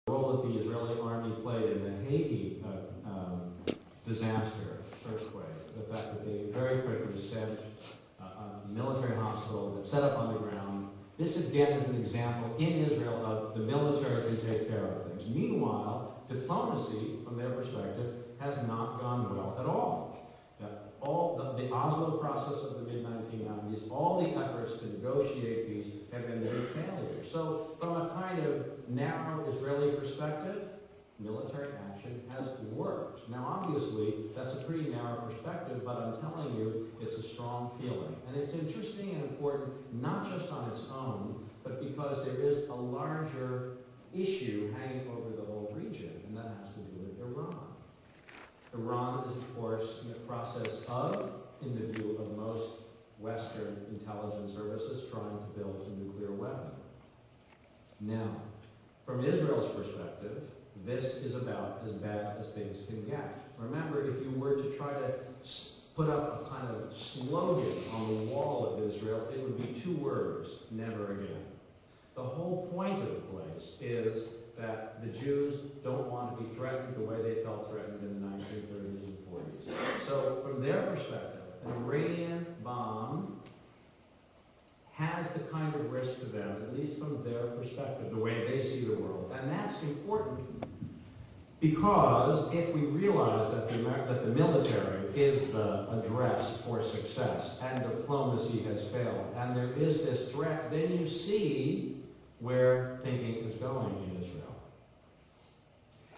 role that the Israeli army played in the Haiti disaster, earthquake, the fact that they very quickly sent a military hospital that's set up on the ground. This again is an example in Israel of the military can take care of things. Meanwhile, diplomacy, from their perspective, has not gone well at all. All the Oslo process of the mid-1990s, all the efforts to negotiate peace have been big failures. So from a kind of narrow Israeli perspective, military action has worked. Now obviously, that's a pretty narrow perspective, but I'm telling you, it's a strong feeling. And it's interesting and important, not just on its own, but because there is a larger issue hanging over the whole region, and that has to do with Iran. Iran is, of course, in the process of, in the view of most Western intelligence services, trying to build a nuclear weapon. Now, from Israel's perspective, this is about as bad as things can get. Remember, if you were to try to put up a kind of slogan on the wall of Israel, it would be 2 words, never again. The whole point of the place is that the Jews don't want to be threatened the way they felt threatened in the 1930s and 40s. So from their perspective, an Iranian bomb has the kind of risk to them, at least from their perspective, the way they see the world. And that's important because if we realize that the military is the address for success and diplomacy has failed, and there is this threat, then you see where thinking is going in Israel.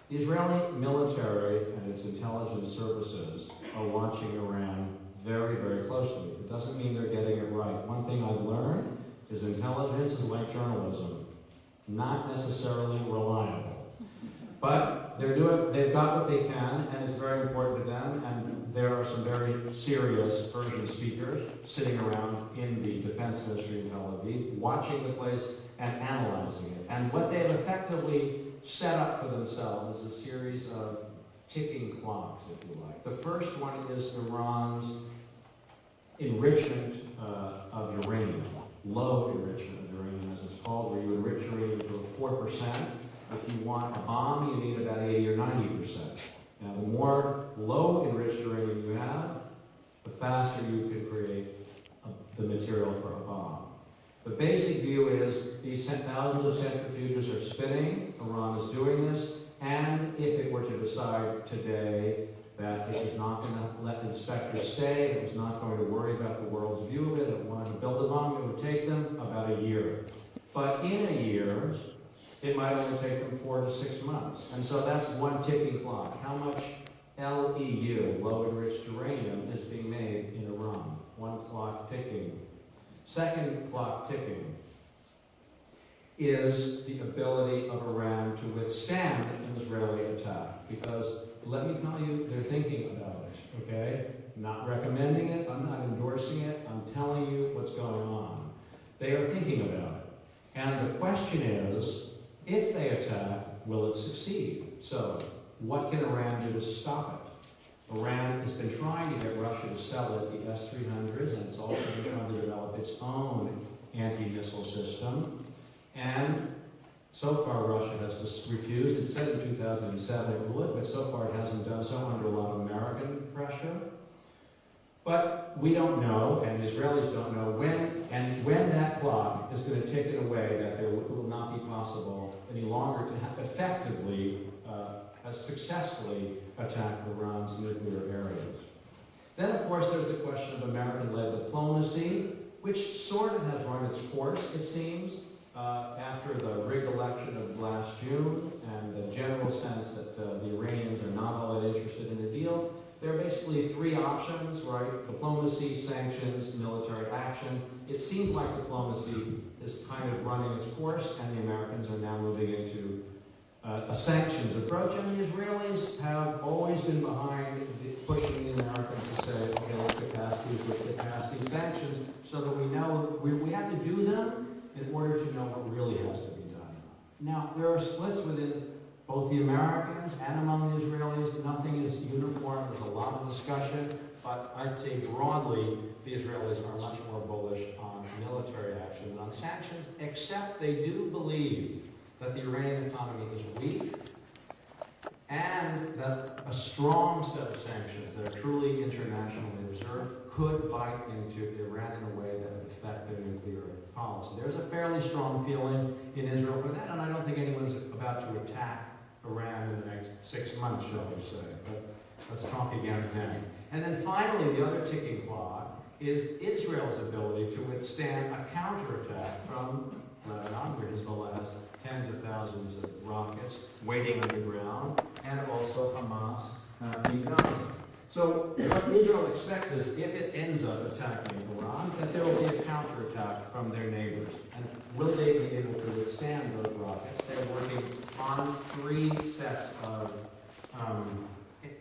The Israeli military and its intelligence services are watching Iran very, very closely. It doesn't mean they're getting it right. One thing I've learned is intelligence is like journalism, not necessarily reliable. But they've got what they can, and it's very important to them, and there are some very serious Persian speakers sitting around in the defense ministry in Tel Aviv, watching the place and analyzing it. And what they have effectively set up for themselves is a series of ticking clocks, if you like. The first one is Iran's enrichment of uranium, low enrichment of uranium, as it's called, where you enrich uranium to 4%. If you want a bomb, you need about 80 or 90%. Now, the more low enriched uranium you have, the faster you can create the material for a bomb. The basic view is these thousands of centrifuges are spinning, Iran is doing this, and if it were to decide today that it is not going to let inspectors stay, it was not going to worry about the world's view of it, it wanted to build a bomb, it would take them about a year. But in a year, it might only take them 4 to 6 months. And so that's one ticking clock. How much LEU, low enriched uranium, is being made in Iran? One clock ticking. Second clock ticking is the ability of Iran to withstand an Israeli attack. Because, let me tell you, they're thinking about it, okay? I'm not recommending it, I'm not endorsing it, I'm telling you what's going on. They are thinking about it. And the question is, if they attack, will it succeed? So, what can Iran do to stop it? Iran has been trying to get Russia to sell it the S-300s, and it's also been trying to develop its own anti-missile system. And so far, Russia has just refused. It said in 2007 it would, but so far it hasn't done so under a lot of American pressure. But we don't know, and the Israelis don't know when that clock is going to tick in a way that there will not be possible any longer to have effectively, successfully attack Iran's nuclear areas. Then, of course, there's the question of American-led diplomacy, which sort of has run its course, it seems, after the rigged election of last June and the general sense that the Iranians are not all that interested in a deal. There are basically 3 options, right? Diplomacy, sanctions, military action. It seems like diplomacy is kind of running its course, and the Americans are now moving into a sanctions approach. And the Israelis have always been behind pushing the Americans to say, okay, let's get past these sanctions, so that we know we have to do them in order to know what really has to be done. Now, there are splits within both the Americans and among the Israelis. Nothing is uniform. There's a lot of discussion, but I'd say broadly, the Israelis are much more bullish on military action than on sanctions, except they do believe that the Iranian economy is weak strong set of sanctions that are truly internationally observed could bite into Iran in a way that would affect their nuclear policy. There's a fairly strong feeling in Israel for that, and I don't think anyone's about to attack Iran in the next 6 months, shall we say. But let's talk again then. And then finally, the other ticking clock is Israel's ability to withstand a counterattack from Lebanon, where Hezbollah has tens of thousands of rockets waiting underground, and also Hamas in Gaza. So what Israel expects is if it ends up attacking Iran, that there will be a counterattack from their neighbors. And will they be able to withstand those rockets? They're working on 3 sets of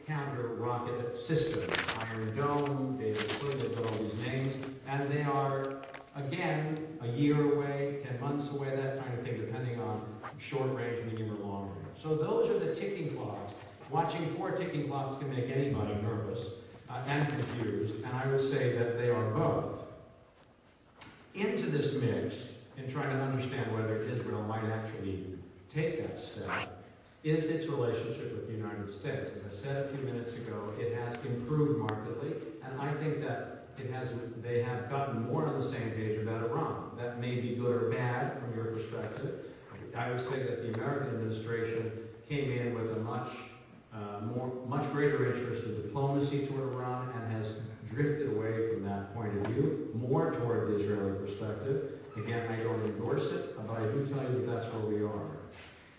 counter-rocket systems. Iron Dome, David Flynn, they've got all these names, and they are, again, a year away, 10 months away, that kind of thing, depending on short range, medium, or long range. So those are the ticking clocks. Watching 4 ticking clocks can make anybody nervous and confused, and I would say that they are both. Into this mix, in trying to understand whether Israel might actually take that step, is its relationship with the United States. As I said a few minutes ago, it has improved markedly, and I think that they have gotten more on the same page about Iran. That may be good or bad from your perspective. I would say that the American administration came in with a much greater interest in diplomacy toward Iran and has drifted away from that point of view, more toward the Israeli perspective. Again, I don't endorse it, but I do tell you that that's where we are.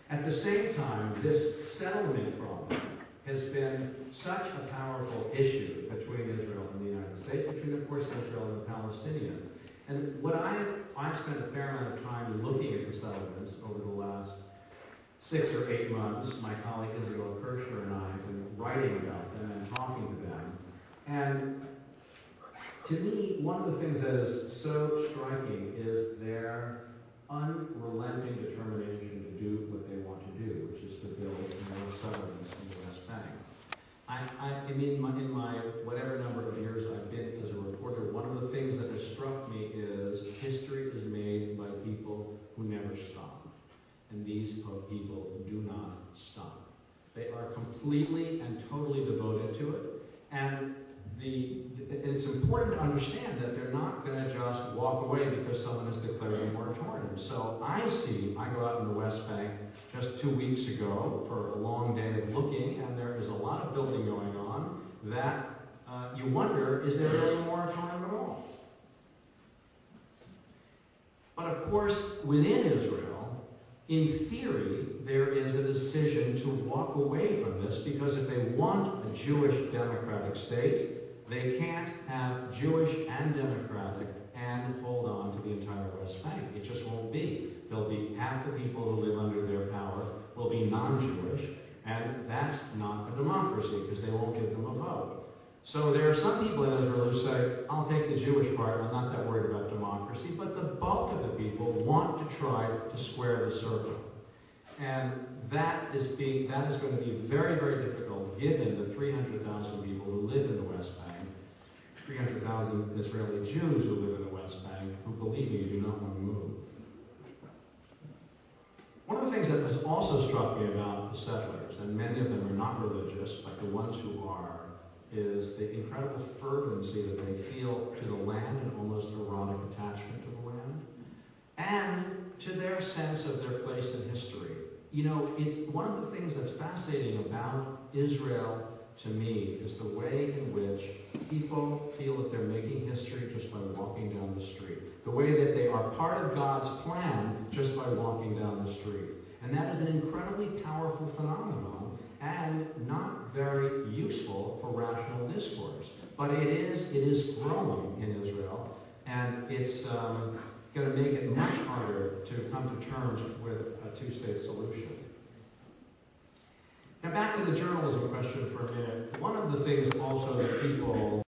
At the same time, this settlement problem has been such a powerful issue between Israel and the United States, between, of course, Israel and the Palestinians. And what I've spent a fair amount of time looking at the settlements over the last 6 or 8 months. My colleague Isabel Kirshner and I have been writing about them and talking to them. And to me, one of the things that is so striking is their unrelenting determination to do what they want to do, which is to build more settlements in the West Bank. In my whatever number of years I've been as a reporter, one of the things that has struck me is history is made by people who never stop. And these people do not stop. They are completely and totally devoted to it. And it's important to understand that they're not going to just walk away because someone has declared a moratorium. So I go out in the West Bank just 2 weeks ago for a long day of looking, and there is a lot of building going on that you wonder, is there really a moratorium at all? But of course, within Israel, in theory, there is a decision to walk away from this because if they want a Jewish democratic state, they can't have Jewish and democratic and hold on to the entire West Bank. It just won't be. There'll be half the people who live under their power will be non-Jewish, and that's not a democracy because they won't give them a vote. So there are some people in Israel who say, I'll take the Jewish part, I'm not that worried about democracy, but the bulk of the people want to try to square the circle. And that is going to be very, very difficult given the 300,000 people who live in the West Bank, 300,000 Israeli Jews who live in the West Bank, who, believe me, do not want to move. One of the things that has also struck me about the settlers, and many of them are not religious, but the ones who are, is the incredible fervency that they feel to the land, an almost erotic attachment to the land, and to their sense of their place in history. You know, it's one of the things that's fascinating about Israel to me is the way in which people feel that they're making history just by walking down the street. The way that they are part of God's plan just by walking down the street. And that is an incredibly powerful phenomenon and not very useful for rational discourse. But it is growing in Israel, and it's going to make it much harder to come to terms with a two-state solution. Now back to the journalism question for a minute. One of the things also that people